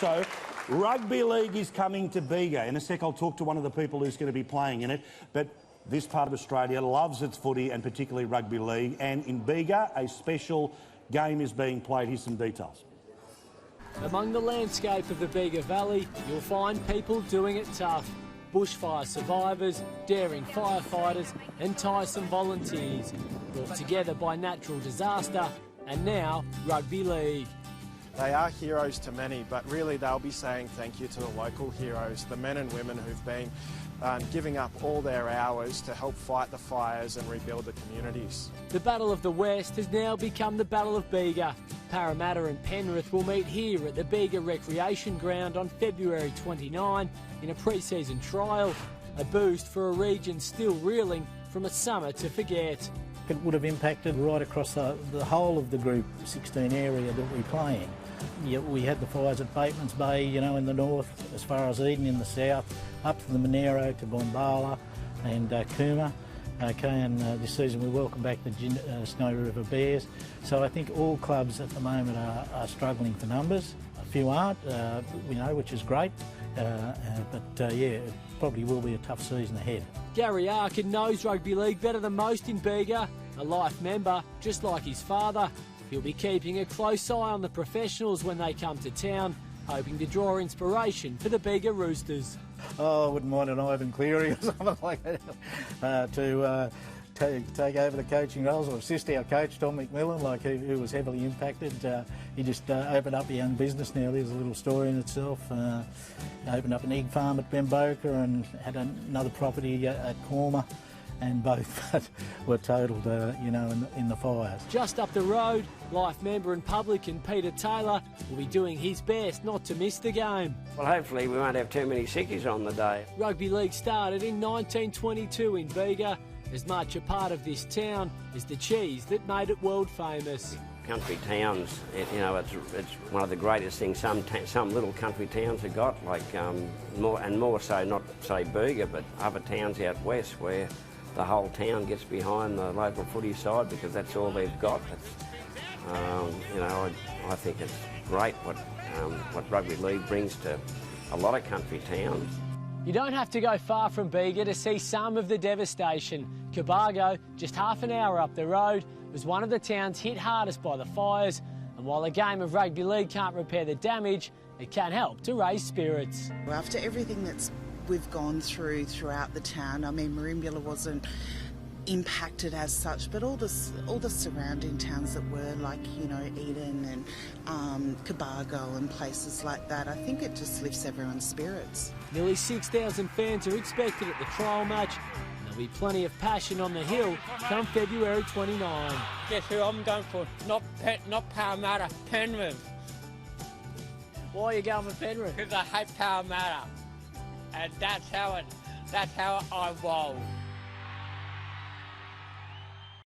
So, Rugby League is coming to Bega. In a sec, I'll talk to one of the people who's going to be playing in it. But this part of Australia loves its footy and particularly Rugby League. And in Bega, a special game is being played. Here's some details. Among the landscape of the Bega Valley, you'll find people doing it tough. Bushfire survivors, daring firefighters and tiresome volunteers, brought together by natural disaster and now Rugby League. They are heroes to many, but really they'll be saying thank you to the local heroes, the men and women who've been giving up all their hours to help fight the fires and rebuild the communities. The Battle of the West has now become the Battle of Bega. Parramatta and Penrith will meet here at the Bega Recreation Ground on February 29 in a pre-season trial, a boost for a region still reeling from a summer to forget. It would have impacted right across the whole of the Group 16 area that we play in. Yeah, we had the fires at Bateman's Bay, you know, in the north, as far as Eden in the south, up to the Monero, to Bombala and Cooma. Okay, and this season we welcome back the Snow River Bears. So I think all clubs at the moment are struggling for numbers. A few aren't, you know, which is great. But yeah, it probably will be a tough season ahead. Gary Arkin knows Rugby League better than most in Bega, a life member, just like his father. He'll be keeping a close eye on the professionals when they come to town, hoping to draw inspiration for the Bega Roosters. Oh, I wouldn't mind an Ivan Cleary or something like that to take over the coaching roles or assist our coach, Tom McMillan, like who was heavily impacted. He just opened up a young business now. There's a little story in itself. Opened up an egg farm at Bemboka and had another property at Corma. And both were totaled, you know, in the fires. Just up the road, life member and publican Peter Taylor will be doing his best not to miss the game. Well, hopefully we won't have too many sickies on the day. Rugby League started in 1922 in Bega. As much a part of this town as the cheese that made it world famous. Country towns, you know, it's one of the greatest things some little country towns have got, like more so, not say Bega, but other towns out west where the whole town gets behind the local footy side because that's all they've got. You know, I think it's great what Rugby League brings to a lot of country towns. You don't have to go far from Bega to see some of the devastation. Cobargo, just half an hour up the road, was one of the towns hit hardest by the fires, and while a game of Rugby League can't repair the damage, it can help to raise spirits. After everything we've gone throughout the town, I mean, Merimbula wasn't impacted as such, but all the surrounding towns that were, like, you know, Eden and Cobargo and places like that, I think it just lifts everyone's spirits. Nearly 6,000 fans are expected at the trial match. There'll be plenty of passion on the hill come February 29. Guess who I'm going for? Not Parramatta, Penrith. Why are you going for Penrith? Because I hate Parramatta, and that's how I roll.